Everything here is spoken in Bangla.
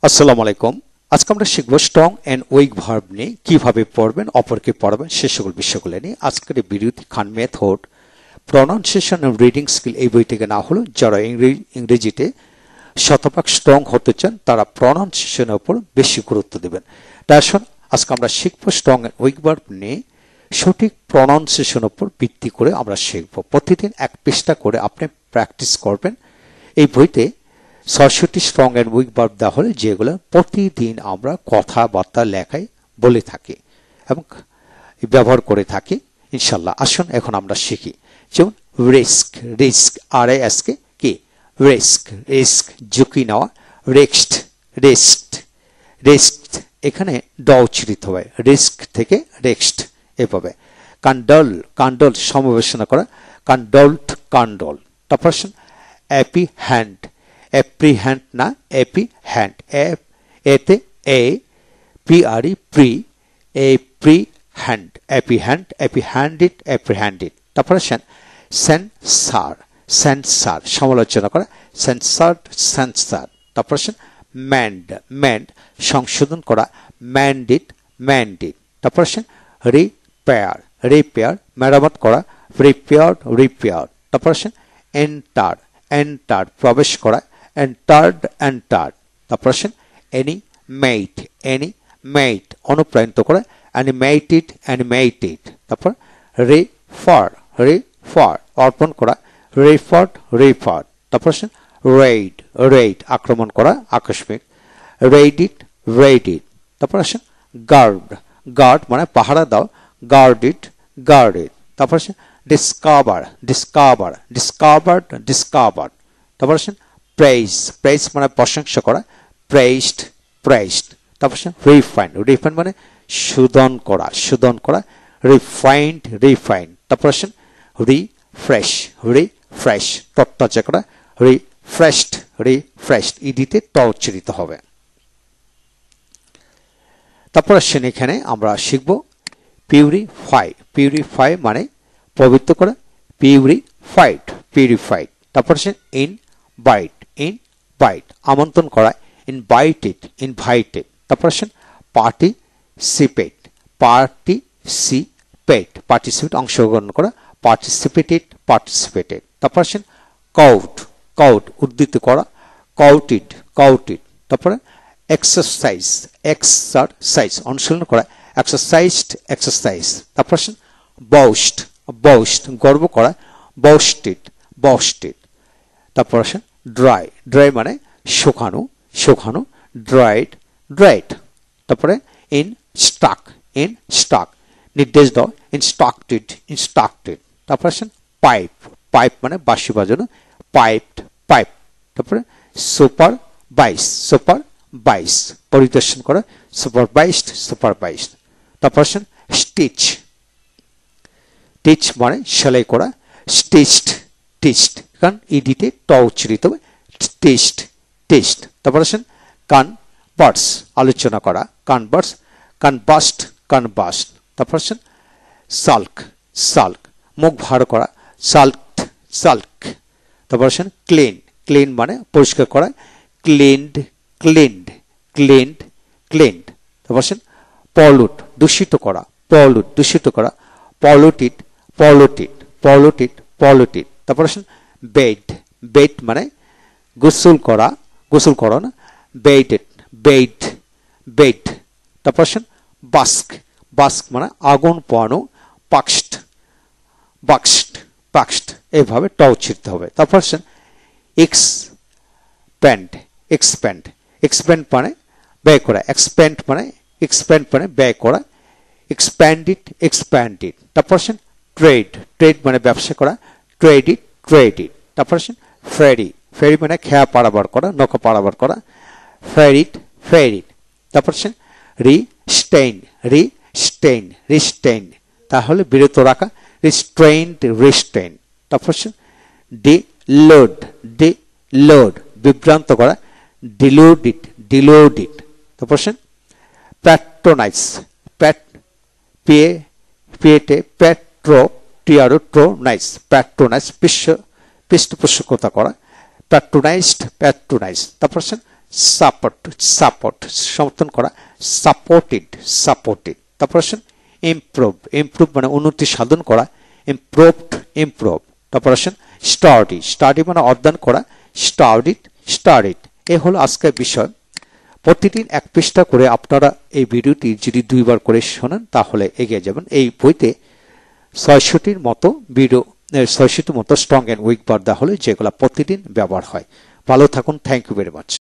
আসসালামু আলাইকুম। আজকে আমরা শিখব স্ট্রং এন্ড উইক ভার্ব নিয়ে কিভাবে পড়বেন, অপরকে পড়াবেন, সে সকল বিষয়গুলো নিয়ে আজকের এই ভিডিওতে Khan method pronunciation and reading skill এই বই থেকে না হলো যারা ইংরেজিতে শতভাগ স্ট্রং হতে চান তারা প্রনাউন্সিয়েশনের উপর বেশি গুরুত্ব দেবেন। তাই আসুন আজকে আমরা শিখব স্ট্রং এন্ড উইক ভার্ব নিয়ে সঠিক প্রনাউন্সিয়েশনের উপর ভিত্তি করে আমরা শিখব। প্রতিদিন এক পৃষ্ঠা করে আপনি প্র্যাকটিস করবেন। এই বইতে ৬৬টি স্ট্রং এন্ড উইক ভার্ব দেওয়া হলে যেগুলো প্রতিদিন আমরা কথাবার্তা লেখায় বলে থাকি এবং ব্যবহার করে থাকি ইনশাল্লাহ। আসুন এখন আমরা শিখি। যেমন রিস্ক, রিস্ক আর এসকে কি রিস্ক, রিস্ক ঝুঁকি নেওয়া। রেক্সড, রেস্ট, রেস্ট এখানে ড উচ্চারিত হয়, রিস্ক থেকে রেক্সড এভাবে। কান্ডল, কান্ডল সমাবেশনা করা, কান্ডলড, কান্ডল। তারপর অ্যাপি হ্যান্ড, অ্যাপ্রিহ্যান্ড না অ্যাপি হ্যান্ড, এতে A P R E pre, apprehend, apprehend, apprehended, apprehended. তারপরে সেন্সার, সেন্সার সমালোচনা করা, সেন্সার্ড, সেন্সার। তারপরে ম্যান্ড, ম্যান্ড সংশোধন করা, ম্যান্ডিড, ম্যান্ডিড। তারপরে রিপেয়ার, রিপেয়ার মেরামত করা, রিপেয়ার্ড, রিপেয়ার্ড। তারপরে এন্টার, এন্টার প্রবেশ করা, এন্টার্ড, এন্টার্ড। তারপর অ্যানিমেট, অ্যানিমেট অনুপ্রাণিত করা, অ্যানিমেটেড, অ্যানিমেটেড। তারপর রেফার, রেফার অর্পণ করা, রেফার্ড, রেফার্ড। তারপর রেইড, রেইড আক্রমণ করা, আকস্মিক, রেইডিড, রেইডিড। তারপর গার্ড, গার্ড মানে পাহারা দাও, গার্ডিড, গার্ডেড। তারপর ডিসকভার, ডিসকভার, ডিসকভার্ড, ডিসকভার্ড। তারপর প্রেইজ, প্রেইজ মানে প্রশংসা করা, প্রেইজড, প্রেইজড। তারপর রিফাইন, রিফাইন মানে শোধন করা, শোধন করা, রিফাইন্ড, রিফাইন্ড। তারপর রিফ্রেশ, রিফ্রেশ তরতাজা করা, রিফ্রেশড, রিফ্রেশড ইডিতে ট উচ্চারিত হবে। তারপর এখানে আমরা শিখব পিউরিফাই, পিউরিফাই মানে পবিত্র করা, পিউরিফাইড, পিউরিফাইড। তারপর ইনভাইট, ইনভাইট আমন্ত্রণ করা, ইনভাইটেড, ইনভাইটেড। তারপর পার্টিসিপেট, পার্টিসিপেট, পার্টিসিপেট অংশগ্রহণ করা, পার্টিসিপেটেড, পার্টিসিপেটেড। তারপর কাউট, কাউট উদ্ধৃত করা, কাউটেড, কাউটেড। তারপরে এক্সারসাইজ, এক্সারসাইজ অনুশীলন করা, এক্সারসাইজড, এক্সারসাইজ। তারপর boast, boast গর্ব করা, boasted, boasted। তারপর ড্রাই, ড্রাই মানে শুকানো, শুকানো, ড্রাইড, ড্রাইড। তারপরে ইনস্ট্রাক্ট, ইনস্ট্রাক্ট নির্দেশ দাও, ইনস্ট্রাক্টেড, ইনস্ট্রাক্টেড। তারপর পাইপ, পাইপ মানে বাঁশি বাজানো, পাইপড, পাইপ। তারপরে সুপারভাইজ, সুপারভাইজ পরিদর্শন করা, সুপারভাইজড, সুপারভাইজড। তারপর স্টিচ, টিচ মানে সেলাই করা, স্টিচড, টিচড কারণ ইডিতে ট উচ্চারিত হবে, টিচড, টিচড। তারপর কনভার্স আলোচনা করা, কনভার্স, কনবাস্ট, কনবাস্ট। তারপর সাল্ক, সাল্ক মুখ ভার করা, সাল্কড, সাল্ক। তারপর ক্লিন, ক্লিন মানে পরিষ্কার করা, ক্লিনড, ক্লিনড, ক্লিনড, ক্লিনড। তারপর পলুট দূষিত করা, পলুট দূষিত করা, পলিউটেড, পলিউটেড, পলিউটেড, পলিউটেড। তারপর বেড, বেড মানে গোসল করা, গোসল করা না, বেডেড, বেড, বেড। তারপর বাস্ক, বাস্ক মানে আগুন পোয়ানো, পাক্সড, বাক্সড, পাক্সড এইভাবে ট উচ্চারিত হবে। তারপর এক্সপ্যান্ড, এক্সপ্যান্ড, এক্সপ্যান্ড মানে ব্যয় করা, এক্সপ্যান্ড মানে, এক্সপ্যান্ড মানে ব্যয় করা, এক্সপ্যান্ডেড, এক্সপ্যান্ডেড। তারপর ট্রেড, ট্রেড মানে ব্যবসা করা, ট্রেডিড, ট্রেডিড। তারপর ফেরি, ফেরি মানে খেয়া পারাবার করা, নৌকা পারাবার করা, ফেরিড, ফেরিড। তারপর রিস্টেইন, রিস্টেইন, রিস্টেইন তাহলে বিরত রাখা, রিস্ট্রেইনড, রিস্ট্রেইন। তারপর ডিলোড, ডিলোড বিভ্রান্ত করা, ডিলোডিড, ডিলোডিড। তারপর প্যাট্রোনাইজ, প্যাট পেয়ে পেটে, প্যাট্রো টিয়ারো ট্রো নাইস, প্যাট্রোনাইজ পৃষ্ঠপোষকতা করা, প্যাট্রোনাইজড, প্যাট্রোনাইজ। তারপর সাপোর্ট সাপোর্ট সমর্থন করা, সাপোর্টেড সাপোর্টেড। তারপর আসেন ইমপ্রুভ, ইমপ্রুভ মানে উন্নতি সাধন করা, ইমপ্রুভড ইমপ্রুভ। তারপর আসেন স্টাডি, স্টাডি মানে অধ্যয়ন করা, স্টাডিড স্টাডিড। এ হলো আজকের বিষয়। প্রতিদিন এক পৃষ্ঠা করে আপনারা এই ভিডিওটি যদি 2 বার করে শোনেন তাহলে এগিয়ে যাবেন। এই বইতে ৬৬টির মতো ভিডিও, ৬৬টির মতো স্ট্রং অ্যান্ড উইক বার দেওয়া হলে যেগুলো প্রতিদিন ব্যবহার হয়। ভালো থাকুন, থ্যাংক ইউ ভেরি মাচ।